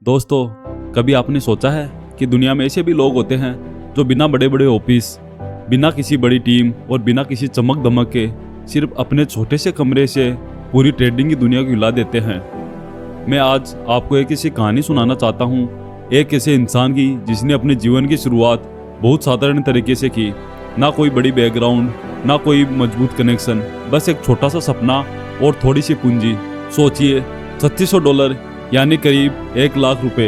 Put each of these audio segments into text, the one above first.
दोस्तों, कभी आपने सोचा है कि दुनिया में ऐसे भी लोग होते हैं जो बिना बड़े बड़े ऑफिस, बिना किसी बड़ी टीम और बिना किसी चमक दमक के सिर्फ अपने छोटे से कमरे से पूरी ट्रेडिंग की दुनिया को हिला देते हैं। मैं आज आपको एक ऐसी कहानी सुनाना चाहता हूँ, एक ऐसे इंसान की जिसने अपने जीवन की शुरुआत बहुत साधारण तरीके से की। ना कोई बड़ी बैकग्राउंड, ना कोई मजबूत कनेक्शन, बस एक छोटा सा सपना और थोड़ी सी पूंजी। सोचिए, $3600 यानी करीब 1 लाख रुपए।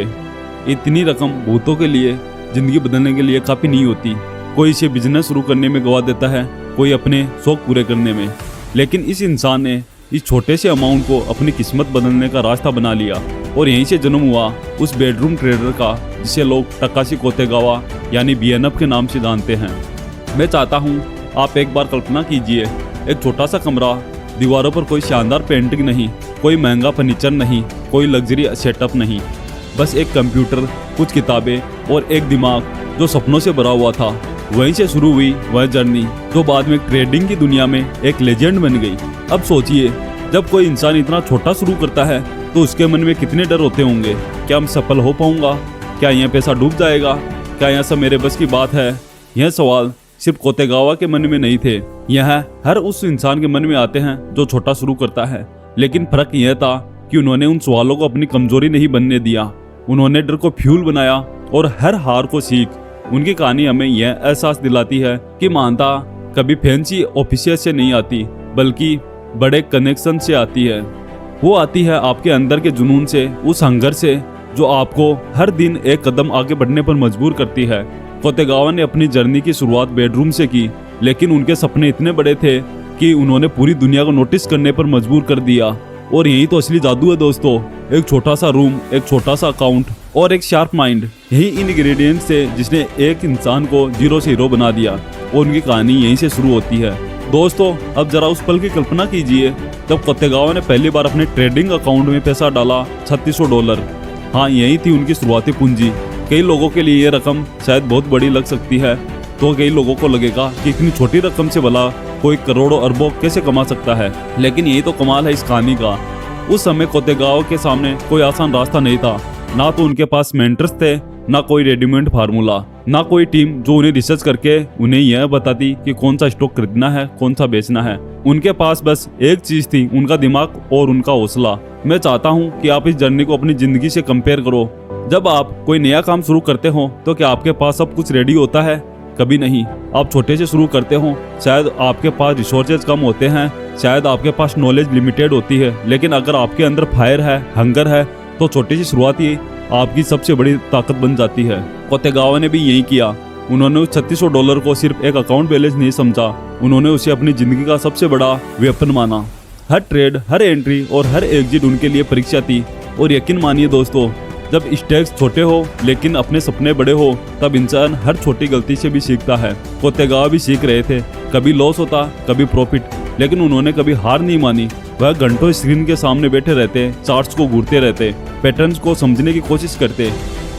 इतनी रकम बहुतों के लिए जिंदगी बदलने के लिए काफ़ी नहीं होती। कोई इसे बिजनेस शुरू करने में गवा देता है, कोई अपने शौक पूरे करने में। लेकिन इस इंसान ने इस छोटे से अमाउंट को अपनी किस्मत बदलने का रास्ता बना लिया और यहीं से जन्म हुआ उस बेडरूम ट्रेडर का, जिसे लोग टकाशी कोतेगावा यानी BNF के नाम से जानते हैं। मैं चाहता हूँ आप एक बार कल्पना कीजिए, एक छोटा सा कमरा, दीवारों पर कोई शानदार पेंटिंग नहीं, कोई महंगा फर्नीचर नहीं, कोई लग्जरी सेटअप नहीं, बस एक कंप्यूटर, कुछ किताबें और एक दिमाग जो सपनों से भरा हुआ था। वहीं से शुरू हुई वह जर्नी जो बाद में ट्रेडिंग की दुनिया में एक लेजेंड बन गई। अब सोचिए, जब कोई इंसान इतना छोटा शुरू करता है तो उसके मन में कितने डर होते होंगे। क्या मैं सफल हो पाऊंगा? क्या यह पैसा डूब जाएगा? क्या यह सब मेरे बस की बात है? यह सवाल सिर्फ कोतेगावा के मन में नहीं थे, यह हर उस इंसान के मन में आते हैं जो छोटा शुरू करता है। लेकिन फर्क यह था कि उन्होंने उन सवालों को अपनी कमजोरी नहीं बनने दिया। उन्होंने डर को फ्यूल बनाया और हर हार को सीख। उनकी कहानी हमें यह एहसास दिलाती है कि महानता कभी फैंसी ऑफिसियल से नहीं आती, बल्कि बड़े कनेक्शन से आती है। वो आती है आपके अंदर के जुनून से, उस हंगर से जो आपको हर दिन एक कदम आगे बढ़ने पर मजबूर करती है। कोतेगावा ने अपनी जर्नी की शुरुआत बेडरूम से की, लेकिन उनके सपने इतने बड़े थे कि उन्होंने पूरी दुनिया को नोटिस करने पर मजबूर कर दिया। और यही तो असली जादू है दोस्तों, एक छोटा सा रूम, एक छोटा सा अकाउंट और एक शार्प माइंड। यही इंग्रेडिएंट्स थे जिसने एक इंसान को जीरो से हीरो बना दिया, और उनकी कहानी यहीं से शुरू होती है। दोस्तों, अब जरा उस पल की कल्पना कीजिए जब कोतेगावा ने पहली बार अपने ट्रेडिंग अकाउंट में पैसा डाला, $3600। हाँ, यही थी उनकी शुरुआती पूंजी। कई लोगों के लिए ये रकम शायद बहुत बड़ी लग सकती है, तो कई लोगों को लगेगा कि इतनी छोटी रकम से भला कोई करोड़ों अरबों कैसे कमा सकता है। लेकिन यही तो कमाल है इस कहानी का। उस समय कोतेगावा के सामने कोई आसान रास्ता नहीं था। ना तो उनके पास मेंटर्स थे, ना कोई रेडीमेड फार्मूला, ना कोई टीम जो उन्हें रिसर्च करके उन्हें यह बताती कि कौन सा स्टॉक खरीदना है, कौन सा बेचना है। उनके पास बस एक चीज थी, उनका दिमाग और उनका हौसला। मैं चाहता हूँ कि आप इस जर्नी को अपनी जिंदगी से कंपेयर करो। जब आप कोई नया काम शुरू करते हो तो क्या आपके पास सब कुछ रेडी होता है? कभी नहीं। आप छोटे से शुरू करते हो, शायद आपके पास रिसोर्सेज कम होते हैं, शायद आपके पास नॉलेज लिमिटेड होती है, लेकिन अगर आपके अंदर फायर है, हंगर है, तो छोटी सी शुरुआत ही आपकी सबसे बड़ी ताकत बन जाती है। कोतेगावा ने भी यही किया। उन्होंने उस $3600 को सिर्फ एक अकाउंट बैलेंस नहीं समझा, उन्होंने उसे अपनी जिंदगी का सबसे बड़ा वेपन माना। हर ट्रेड, हर एंट्री और हर एग्जिट उनके लिए परीक्षा थी। और यकीन मानिए दोस्तों, जब स्टेक्स छोटे हो लेकिन अपने सपने बड़े हो, तब इंसान हर छोटी गलती से भी सीखता है। कोतेगावा भी सीख रहे थे, कभी लॉस होता, कभी प्रॉफिट, लेकिन उन्होंने कभी हार नहीं मानी। वह घंटों स्क्रीन के सामने बैठे रहते, चार्ट्स को घूरते रहते, पैटर्न्स को समझने की कोशिश करते।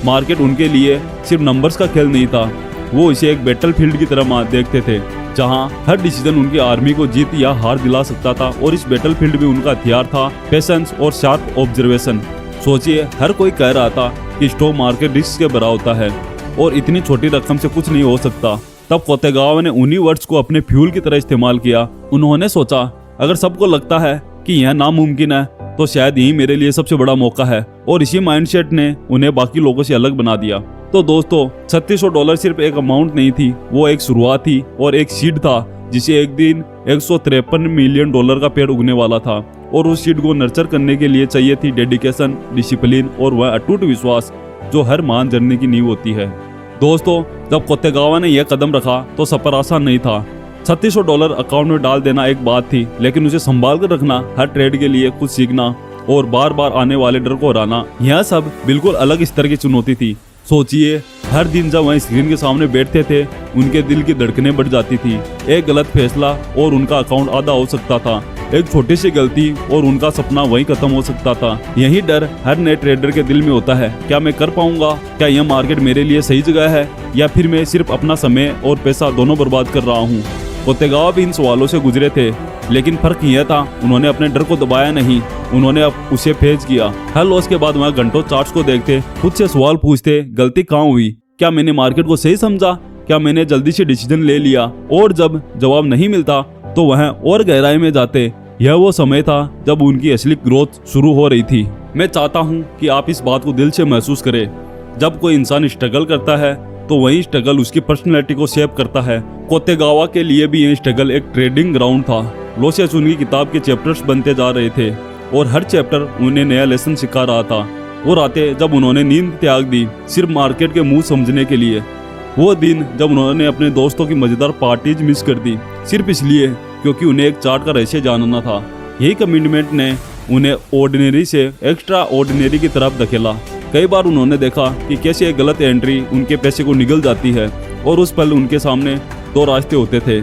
मार्केट उनके लिए सिर्फ नंबर्स का खेल नहीं था, वो इसे एक बैटल फील्ड की तरह देखते थे, जहां हर डिसीजन उनकी आर्मी को जीत या हार दिला सकता था। और इस बैटल फील्ड में उनका हथियार था पेशेंस और शार्प ऑब्जर्वेशन। सोचिए, हर कोई कह रहा था कि स्टॉक मार्केट रिस्क के भरा होता है और इतनी छोटी रकम से कुछ नहीं हो सकता। तब कोतेगावा ने उन्हीं वर्ड्स को अपने फ्यूल की तरह इस्तेमाल किया। उन्होंने सोचा, अगर सबको लगता है कि यह नामुमकिन है तो शायद यही मेरे लिए सबसे बड़ा मौका है। और इसी माइंडसेट ने उन्हें बाकी लोगों से अलग बना दिया। तो दोस्तों, $3600 सिर्फ एक अमाउंट नहीं थी, वो एक शुरुआत थी और एक सीड था जिसे एक दिन $153 मिलियन का पेड़ उगने वाला था। और उस सीड को नर्चर करने के लिए चाहिए थी डेडिकेशन, डिसिप्लिन और वह अटूट विश्वास जो हर महान जर्नी की नींव होती है। दोस्तों, जब कोतेगावा ने यह कदम रखा तो सफर आसान नहीं था। $3600 अकाउंट में डाल देना एक बात थी, लेकिन उसे संभाल कर रखना, हर ट्रेड के लिए कुछ सीखना और बार बार आने वाले डर को हराना, यह सब बिल्कुल अलग स्तर की चुनौती थी। सोचिए, हर दिन जब वह स्क्रीन के सामने बैठते थे, उनके दिल की धड़कनें बढ़ जाती थी। एक गलत फैसला और उनका अकाउंट आधा हो सकता था, एक छोटी सी गलती और उनका सपना वहीं खत्म हो सकता था। यही डर हर नए ट्रेडर के दिल में होता है। क्या मैं कर पाऊंगा? क्या यह मार्केट मेरे लिए सही जगह है, या फिर मैं सिर्फ अपना समय और पैसा दोनों बर्बाद कर रहा हूँ? कोतेगावा भी इन सवालों से गुजरे थे, लेकिन फर्क यह था उन्होंने अपने डर को दबाया नहीं, उन्होंने अब उसे फेस किया। हर लॉस के बाद वह घंटों चार्ट्स को देखते, खुद से सवाल पूछते, गलती कहाँ हुई, क्या मैंने मार्केट को सही समझा, क्या मैंने जल्दी से डिसीजन ले लिया। और जब जवाब नहीं मिलता तो वह और गहराई में जाते। यह वो समय था जब उनकी असली ग्रोथ शुरू हो रही थी। मैं चाहता हूँ कि आप इस बात को दिल से महसूस करें। जब कोई इंसान स्ट्रगल करता है तो वही स्ट्रगल उसकी पर्सनैलिटी को शेप करता है। कोतेगावा के लिए भी यह स्ट्रगल एक ट्रेडिंग ग्राउंड था। लॉसेस उनकी किताब के चैप्टर्स बनते जा रहे थे और हर चैप्टर उन्हें नया लेसन सिखा रहा था। वो रातें जब उन्होंने नींद त्याग दी सिर्फ मार्केट के मुंह समझने के लिए, वो दिन जब उन्होंने अपने दोस्तों की मजेदार पार्टीज मिस कर दी सिर्फ इसलिए क्योंकि उन्हें एक चार्ट का रहस्य जानना था। यही कमिटमेंट ने उन्हें ऑर्डिनरी से एक्स्ट्रा ऑर्डिनरी की तरफ धकेला। कई बार उन्होंने देखा कि कैसे एक गलत एंट्री उनके पैसे को निगल जाती है और उस पल उनके सामने दो रास्ते होते थे,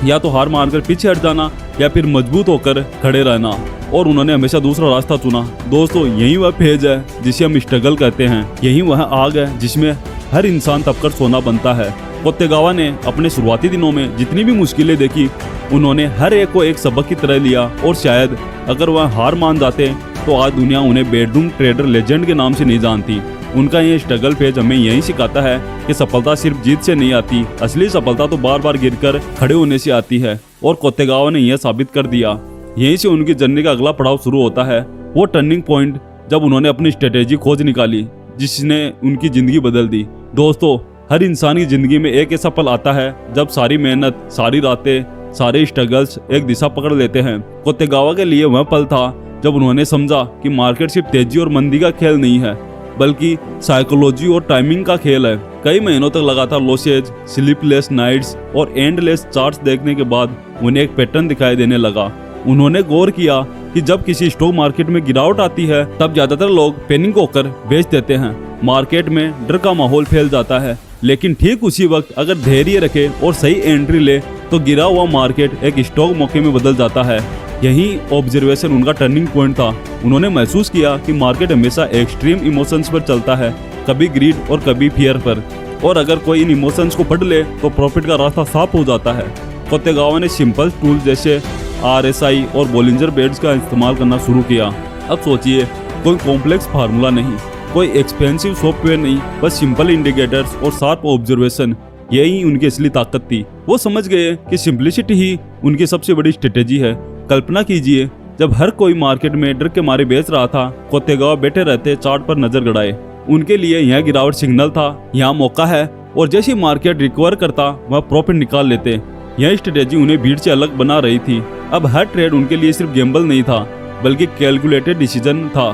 या तो हार मारकर पीछे हट जाना या फिर मजबूत होकर खड़े रहना, और उन्होंने हमेशा दूसरा रास्ता चुना। दोस्तों, यही वह फेज है जिसे हम स्ट्रगल कहते हैं, यही वह आग है जिसमें हर इंसान तपकर सोना बनता है। कोतेगावा ने अपने शुरुआती दिनों में जितनी भी मुश्किलें देखी उन्होंने हर एक को एक सबक की तरह लिया, और शायद अगर वह हार मान जाते तो आज दुनिया उन्हें बेडरूम ट्रेडर लेजेंड के नाम से नहीं जानती। उनका ये स्ट्रगल फेज हमें यही सिखाता है कि सफलता सिर्फ जीत से नहीं आती, असली सफलता तो बार बार गिरकर खड़े होने से आती है, और कोतेगावा ने यह साबित कर दिया। यहीं से उनकी जर्नी का अगला पड़ाव शुरू होता है, वो टर्निंग पॉइंट जब उन्होंने अपनी स्ट्रेटेजी खोज निकाली जिसने उनकी जिंदगी बदल दी। दोस्तों, हर इंसान की जिंदगी में एक ऐसा पल आता है जब सारी मेहनत, सारी रातें, सारे स्ट्रगल्स एक दिशा पकड़ लेते हैं। कोतेगावा के लिए वह पल था जब उन्होंने समझा कि मार्केट सिर्फ तेजी और मंदी का खेल नहीं है बल्कि साइकोलॉजी और टाइमिंग का खेल है। कई महीनों तक लगातार लॉसेज, स्लीपलेस नाइट्स और एंडलेस चार्ट्स देखने के बाद उन्हें एक पैटर्न दिखाई देने लगा। उन्होंने गौर किया कि जब किसी स्टॉक मार्केट में गिरावट आती है तब ज्यादातर लोग पैनिक होकर बेच देते हैं। मार्केट में डर का माहौल फैल जाता है, लेकिन ठीक उसी वक्त अगर धैर्य रखे और सही एंट्री ले तो गिरा हुआ मार्केट एक स्टॉक मौके में बदल जाता है। यही ऑब्जर्वेशन उनका टर्निंग पॉइंट था। उन्होंने महसूस किया कि मार्केट हमेशा एक्सट्रीम इमोशंस पर चलता है, कभी ग्रीड और कभी फियर पर, और अगर कोई इन इमोशंस को पढ़ ले तो प्रॉफिट का रास्ता साफ हो जाता है। कोतेगावा ने सिंपल टूल्स जैसे RSI और बोलिंजर बैंड्स का इस्तेमाल करना शुरू किया। अब सोचिए, कोई कॉम्प्लेक्स फार्मूला नहीं, कोई एक्सपेंसिव सॉफ्टवेयर नहीं, बस सिंपल इंडिकेटर्स और शार्प ऑब्जर्वेशन, यही उनकी असली ताकत थी। वो समझ गए कि सिंप्लिसिटी ही उनकी सबसे बड़ी स्ट्रेटेजी है। कल्पना कीजिए, जब हर कोई मार्केट में डर के मारे बेच रहा था, कोतेगावा बैठे रहते चार्ट पर नजर गड़ाए। उनके लिए यह गिरावट सिग्नल था, यहाँ मौका है, और जैसे मार्केट रिकवर करता वह प्रॉफिट निकाल लेते। यह स्ट्रेटेजी उन्हें भीड़ से अलग बना रही थी। अब हर ट्रेड उनके लिए सिर्फ गैम्बल नहीं था बल्कि कैलकुलेटेड डिसीजन था।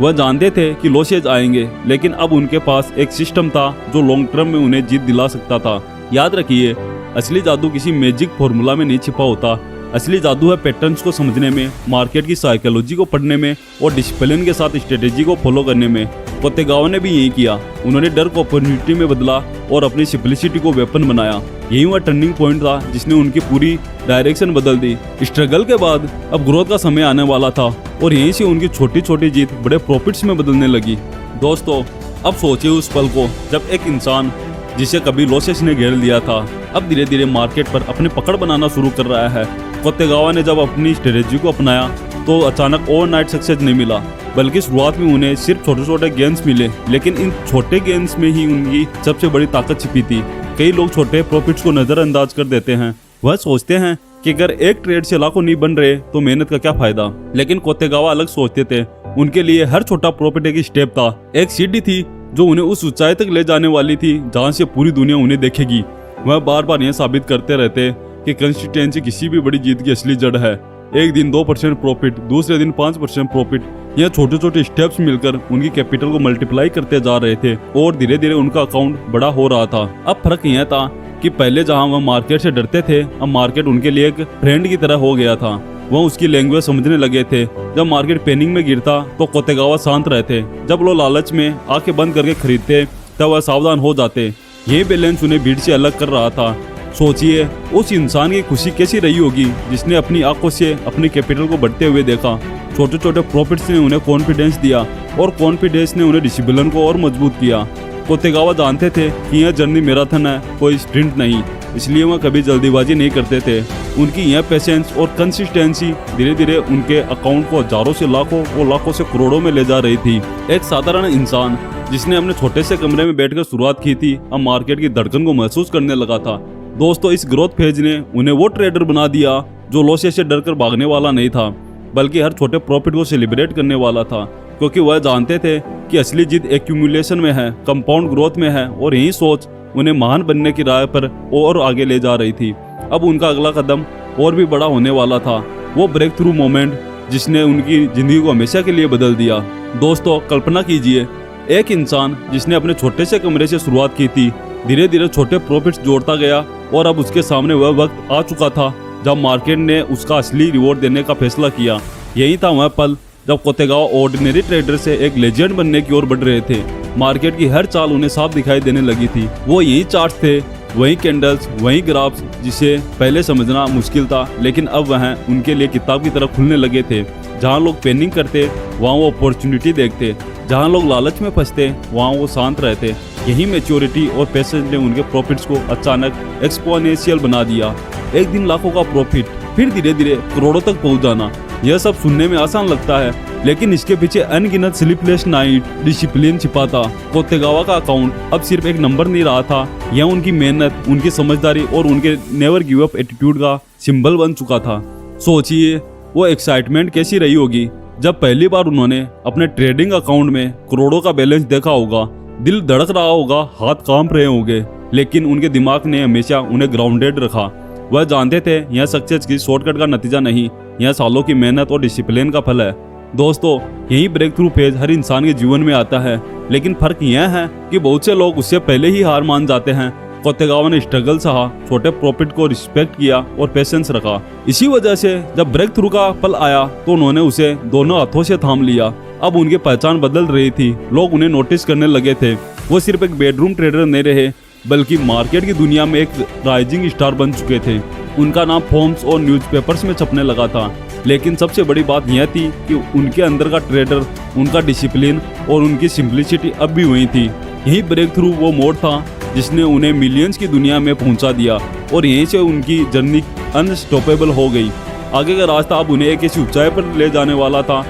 वह जानते थे कि लॉसेज आएंगे, लेकिन अब उनके पास एक सिस्टम था जो लॉन्ग टर्म में उन्हें जीत दिला सकता था। याद रखिए, असली जादू किसी मैजिक फॉर्मूला में नहीं छिपा होता। असली जादू है पैटर्न्स को समझने में, मार्केट की साइकोलॉजी को पढ़ने में और डिसिप्लिन के साथ स्ट्रेटेजी को फॉलो करने में। कोतेगावा ने भी यही किया। उन्होंने डर को अपॉर्चुनिटी में बदला और अपनी सिंप्लिसिटी को वेपन बनाया। यही वह टर्निंग पॉइंट था जिसने उनकी पूरी डायरेक्शन बदल दी। स्ट्रगल के बाद अब ग्रोथ का समय आने वाला था, और यहीं से उनकी छोटी छोटी जीत बड़े प्रॉफिट्स में बदलने लगी। दोस्तों, अब सोचिए उस पल को जब एक इंसान जिसे कभी लॉसेस ने घेर लिया था अब धीरे धीरे मार्केट पर अपनी पकड़ बनाना शुरू कर रहा है। कोतेगावा ने जब अपनी स्ट्रेटेजी को अपनाया तो अचानक ओवरनाइट सक्सेस नहीं मिला, बल्कि शुरुआत में उन्हें सिर्फ छोटे छोटे गेन्स मिले, लेकिन इन छोटे गेन्स में ही उनकी सबसे बड़ी ताकत छिपी थी। कई लोग छोटे प्रॉफिट्स को नजरअंदाज कर देते हैं। वह सोचते हैं कि अगर एक ट्रेड से लाखों नहीं बन रहे तो मेहनत का क्या फायदा। लेकिन कोतेगावा अलग सोचते थे। उनके लिए हर छोटा प्रॉफिट एक स्टेप था, एक सीढ़ी थी जो उन्हें उस ऊंचाई तक ले जाने वाली थी जहां से पूरी दुनिया उन्हें देखेगी। वह बार बार यह साबित करते रहते कि कंसिस्टेंसी किसी भी बड़ी जीत की असली जड़ है। एक दिन 2% प्रॉफिट, दूसरे दिन 5% प्रॉफिट, यह छोटे छोटे स्टेप्स मिलकर उनकी कैपिटल को मल्टीप्लाई करते जा रहे थे और धीरे धीरे उनका अकाउंट बड़ा हो रहा था। अब फर्क यह था कि पहले जहां वह मार्केट से डरते थे, अब मार्केट उनके लिए एक फ्रेंड की तरह हो गया था। वह उसकी लैंग्वेज समझने लगे थे। जब मार्केट पैनिक में गिरता तो कोतेगावा शांत रहते। जब लोग लालच में आंखें बंद करके खरीदते तब वह सावधान हो जाते। यही बैलेंस उन्हें भीड़ से अलग कर रहा था। सोचिए, उस इंसान की खुशी कैसी रही होगी जिसने अपनी आंखों से अपने कैपिटल को बढ़ते हुए देखा। छोटे छोटे प्रॉफिट्स ने उन्हें कॉन्फिडेंस दिया और कॉन्फिडेंस ने उन्हें डिसिप्लिन को और मजबूत किया। कोतेगावा जानते थे कि यह जर्नी मैराथन है, कोई स्प्रिंट नहीं। इसलिए वह कभी जल्दीबाजी नहीं करते थे। उनकी यह पेशेंस और कंसिस्टेंसी धीरे धीरे उनके अकाउंट को हजारों से लाखों और लाखों से करोड़ों में ले जा रही थी। एक साधारण इंसान जिसने अपने छोटे से कमरे में बैठकर शुरुआत की थी, अब मार्केट की धड़कन को महसूस करने लगा था। दोस्तों, इस ग्रोथ फेज ने उन्हें वो ट्रेडर बना दिया जो लॉसेस से डरकर भागने वाला नहीं था, बल्कि हर छोटे प्रॉफिट को सेलिब्रेट करने वाला था, क्योंकि वह जानते थे कि असली जीत एक्यूमुलेशन में है, कंपाउंड ग्रोथ में है, और यही सोच उन्हें महान बनने की राह पर और आगे ले जा रही थी। अब उनका अगला कदम और भी बड़ा होने वाला था, वो ब्रेक थ्रू मोमेंट जिसने उनकी जिंदगी को हमेशा के लिए बदल दिया। दोस्तों, कल्पना कीजिए, एक इंसान जिसने अपने छोटे से कमरे से शुरुआत की थी, धीरे धीरे छोटे प्रॉफिट्स जोड़ता गया, और अब उसके सामने वह वक्त आ चुका था जब मार्केट ने उसका असली रिवॉर्ड देने का फैसला किया। यही था वह पल जब कोतेगावा ऑर्डिनरी ट्रेडर से एक लेजेंड बनने की ओर बढ़ रहे थे। मार्केट की हर चाल उन्हें साफ दिखाई देने लगी थी। वो यही चार्ट थे, वही कैंडल्स, वही ग्राफ्स, जिसे पहले समझना मुश्किल था, लेकिन अब वह उनके लिए किताब की तरह खुलने लगे थे। जहाँ लोग पैनिक करते वहाँ वो अपॉर्चुनिटी देखते, जहाँ लोग लालच में फंसते वहाँ वो शांत रहते। यही मैच्योरिटी और पेशेंस ने उनके प्रॉफिट्स को अचानक एक्सपोनेंशियल बना दिया। एक दिन लाखों का प्रॉफिट, फिर धीरे धीरे करोड़ों तक पहुंच जाना। यह सब सुनने में आसान लगता है, लेकिन इसके पीछे अनगिनत स्लीपलेस नाइट, डिसिप्लिन छिपा था। कोतेगावा का अकाउंट अब सिर्फ एक नंबर नहीं रहा था, यह उनकी मेहनत, उनकी समझदारी और उनके नेवर गिव अप एटीट्यूड का सिंबल बन चुका था। सोचिए वो एक्साइटमेंट कैसी रही होगी जब पहली बार उन्होंने अपने ट्रेडिंग अकाउंट में करोड़ों का बैलेंस देखा होगा। दिल धड़क रहा होगा, हाथ कांप रहे होंगे, लेकिन उनके दिमाग ने हमेशा उन्हें ग्राउंडेड रखा। वह जानते थे यह सक्सेस की शॉर्टकट का नतीजा नहीं, यह सालों की मेहनत और डिसिप्लिन का फल है। दोस्तों, यही ब्रेक थ्रू फेज हर इंसान के जीवन में आता है, लेकिन फर्क यह है कि बहुत से लोग उससे पहले ही हार मान जाते हैं। कोतेगावा ने स्ट्रगल सहा, छोटे प्रॉफिट को रिस्पेक्ट किया और पेशेंस रखा। इसी वजह से जब ब्रेक थ्रू का पल आया तो उन्होंने उसे दोनों हाथों से थाम लिया। अब उनकी पहचान बदल रही थी, लोग उन्हें नोटिस करने लगे थे। वो सिर्फ एक बेडरूम ट्रेडर नहीं रहे, बल्कि मार्केट की दुनिया में एक राइजिंग स्टार बन चुके थे। उनका नाम फोर्ब्स और न्यूज़पेपर्स में छपने लगा था, लेकिन सबसे बड़ी बात यह थी कि उनके अंदर का ट्रेडर, उनका डिसिप्लिन और उनकी सिंप्लिसिटी अब भी वही थी। यही ब्रेक थ्रू वो मोड था जिसने उन्हें मिलियंस की दुनिया में पहुंचा दिया, और यहीं से उनकी जर्नी अनस्टॉपेबल हो गई। आगे का रास्ता अब उन्हें एक ऐसी ऊंचाई पर ले जाने वाला था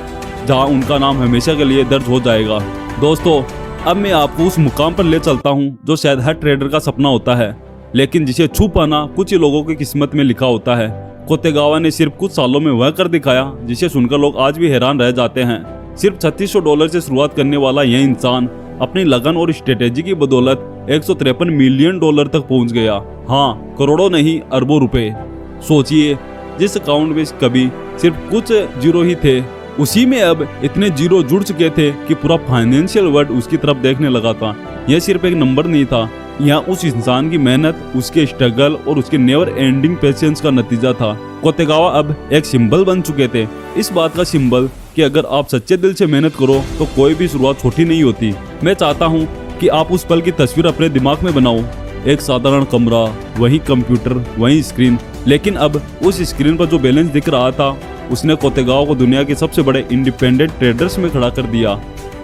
जहां उनका नाम हमेशा के लिए दर्ज हो जाएगा। दोस्तों, अब मैं आपको उस मुकाम पर ले चलता हूं जो शायद हर ट्रेडर का सपना होता है, लेकिन जिसे छू पाना कुछ ही लोगों की किस्मत में लिखा होता है। कोतेगावा ने सिर्फ कुछ सालों में वह कर दिखाया जिसे सुनकर लोग आज भी हैरान रह जाते हैं। सिर्फ $3600 से शुरुआत करने वाला यह इंसान अपनी लगन और स्ट्रेटेजी की बदौलत $153 मिलियन तक पहुंच गया। हाँ, करोड़ों नहीं, अरबों रुपए। सोचिए, जिस अकाउंट में कभी सिर्फ कुछ जीरो ही थे, उसी में अब इतने जीरो जुड़ चुके थे कि पूरा फाइनेंशियल वर्ल्ड उसकी तरफ देखने लगा था। यह सिर्फ एक नंबर नहीं था, यह उस इंसान की मेहनत, उसके स्ट्रगल और उसके नेवर एंडिंग पेशेंस का नतीजा था। कोतेगावा अब एक सिंबल बन चुके थे, इस बात का सिंबल कि अगर आप सच्चे दिल से मेहनत करो तो कोई भी शुरुआत छोटी नहीं होती। मैं चाहता हूँ कि आप उस पल की तस्वीर अपने दिमाग में बनाओ। एक साधारण कमरा, वही कंप्यूटर, वही स्क्रीन, लेकिन अब उस स्क्रीन पर जो बैलेंस दिख रहा था उसने कोतेगावा को दुनिया के सबसे बड़े इंडिपेंडेंट ट्रेडर्स में खड़ा कर दिया।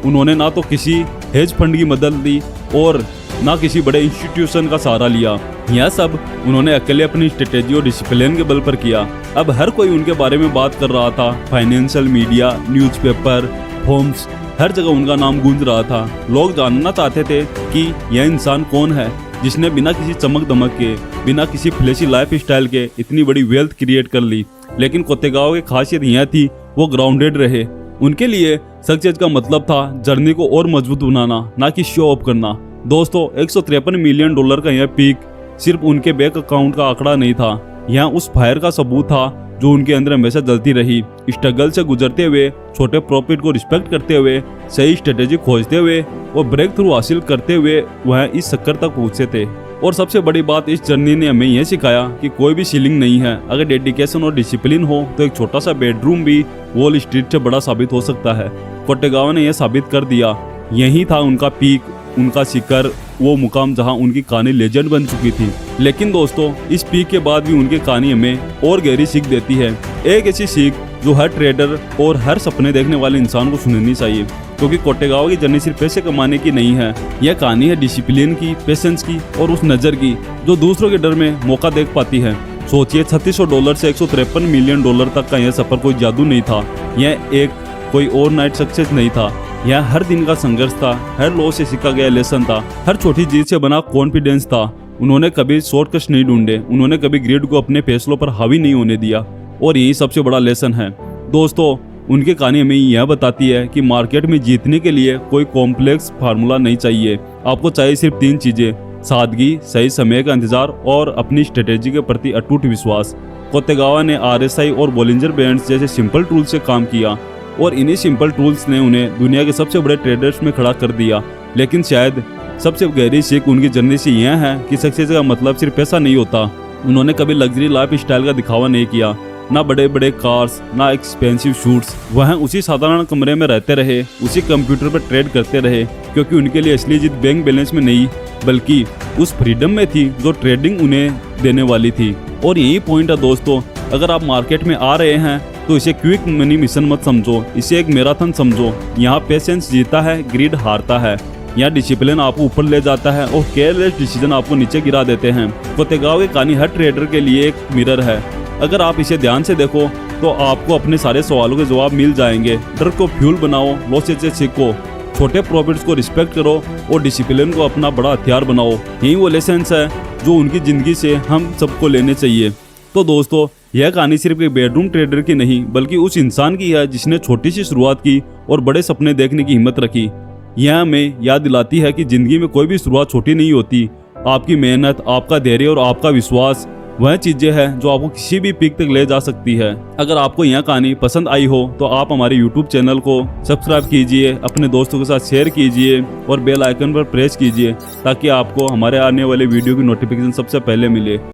उन्होंने ना तो किसी हेज फंड की मदद ली और ना किसी बड़े इंस्टीट्यूशन का सहारा लिया। यह सब उन्होंने अकेले अपनी स्ट्रेटेजी और डिसिप्लिन के बल पर किया। अब हर कोई उनके बारे में बात कर रहा था, फाइनेंशियल मीडिया, न्यूज़पेपर, फोर्ब्स, हर जगह उनका नाम गूंज रहा था। लोग जानना चाहते थे कि यह इंसान कौन है जिसने बिना किसी चमक दमक के, बिना किसी फ्लैशी लाइफ स्टाइल के इतनी बड़ी वेल्थ क्रिएट कर ली। लेकिन कोतेगावा की खासियत यह थी, वो ग्राउंडेड रहे। उनके लिए सक्सेस का मतलब था जर्नी को और मजबूत बनाना, ना कि शो ऑफ करना। दोस्तों, $153 मिलियन का यह पीक सिर्फ उनके बैंक अकाउंट का आंकड़ा नहीं था, यह उस फायर का सबूत था जो उनके अंदर हमेशा जलती रही। स्ट्रगल से गुजरते हुए, छोटे प्रॉफिट को रिस्पेक्ट करते हुए, सही स्ट्रेटेजी खोजते हुए और ब्रेक थ्रू हासिल करते हुए वह इस शक्कर तक पहुंचे थे। और सबसे बड़ी बात, इस जर्नी ने हमें यह सिखाया कि कोई भी सीलिंग नहीं है। अगर डेडिकेशन और डिसिप्लिन हो तो एक छोटा सा बेडरूम भी वॉल स्ट्रीट से बड़ा साबित हो सकता है। कोतेगावा ने यह साबित कर दिया। यही था उनका पीक, उनका शिखर, वो मुकाम जहां उनकी कहानी लेजेंड बन चुकी थी। लेकिन दोस्तों, इस पीक के बाद भी उनकी कहानी हमें और गहरी सीख देती है। एक ऐसी सीख जो हर ट्रेडर और हर सपने देखने वाले इंसान को सुननी चाहिए। क्योंकि कोटेगावा की जर्नी सिर्फ पैसे कमाने की नहीं है, यह कहानी है डिसिप्लिन की, पेशेंस की और उस नज़र की जो दूसरों के डर में मौका देख पाती है। सोचिए, $3600 से $153 मिलियन तक का यह सफर कोई जादू नहीं था, यह एक कोई ओवरनाइट सक्सेस नहीं था, यह हर दिन का संघर्ष था, हर लॉस से सीखा गया लेसन था, हर छोटी जीत से बना कॉन्फिडेंस था। उन्होंने कभी शॉर्टकट्स नहीं ढूंढे, उन्होंने कभी ग्रीड को अपने फैसलों पर हावी नहीं होने दिया, और यही सबसे बड़ा लेसन है। दोस्तों, उनकी कहानी हमें यह बताती है कि मार्केट में जीतने के लिए कोई कॉम्प्लेक्स फार्मूला नहीं चाहिए। आपको चाहिए सिर्फ 3 चीजें: सादगी, सही समय का इंतजार और अपनी स्ट्रेटेजी के प्रति अटूट विश्वास। कोतेगावा ने RSI और बोलिंजर बैंड्स जैसे सिंपल टूल से काम किया, और इन्हीं सिंपल टूल्स ने उन्हें दुनिया के सबसे बड़े ट्रेडर्स में खड़ा कर दिया। लेकिन शायद सबसे गहरी सीख उनकी जर्नी से यह है कि सक्सेस का मतलब सिर्फ पैसा नहीं होता। उन्होंने कभी लग्जरी लाइफ स्टाइल का दिखावा नहीं किया, ना बड़े बड़े कार्स, ना एक्सपेंसिव शूट्स। वह उसी साधारण कमरे में रहते रहे, उसी कंप्यूटर पर ट्रेड करते रहे, क्योंकि उनके लिए असली जीत बैंक बैलेंस में नहीं बल्कि उस फ्रीडम में थी जो ट्रेडिंग उन्हें देने वाली थी। और यही पॉइंट है दोस्तों, अगर आप मार्केट में आ रहे हैं तो इसे क्विक मनी मिशन मत समझो, इसे एक मैराथन समझो। यहाँ पेशेंस जीता है, ग्रीड हारता है। यहाँ डिसिप्लिन आपको ऊपर ले जाता है और केयरलेस डिसीजन आपको नीचे गिरा देते हैं। कोतेगावा की कहानी हर ट्रेडर के लिए एक मिरर है। अगर आप इसे ध्यान से देखो तो आपको अपने सारे सवालों के जवाब मिल जाएंगे। डर को फ्यूल बनाओ, लॉसेस से सीखो, छोटे प्रॉफिट्स को रिस्पेक्ट करो और डिसिप्लिन को अपना बड़ा हथियार बनाओ। यही वो लेसन्स है जो उनकी ज़िंदगी से हम सबको लेने चाहिए। तो दोस्तों, यह कहानी सिर्फ एक बेडरूम ट्रेडर की नहीं बल्कि उस इंसान की है जिसने छोटी सी शुरुआत की और बड़े सपने देखने की हिम्मत रखी। यह हमें याद दिलाती है कि जिंदगी में कोई भी शुरुआत छोटी नहीं होती। आपकी मेहनत, आपका धैर्य और आपका विश्वास वह चीजें हैं जो आपको किसी भी पीक तक ले जा सकती है। अगर आपको यह कहानी पसंद आई हो तो आप हमारे YouTube चैनल को सब्सक्राइब कीजिए, अपने दोस्तों के साथ शेयर कीजिए और बेल आइकन पर प्रेस कीजिए ताकि आपको हमारे आने वाले वीडियो की नोटिफिकेशन सबसे पहले मिले।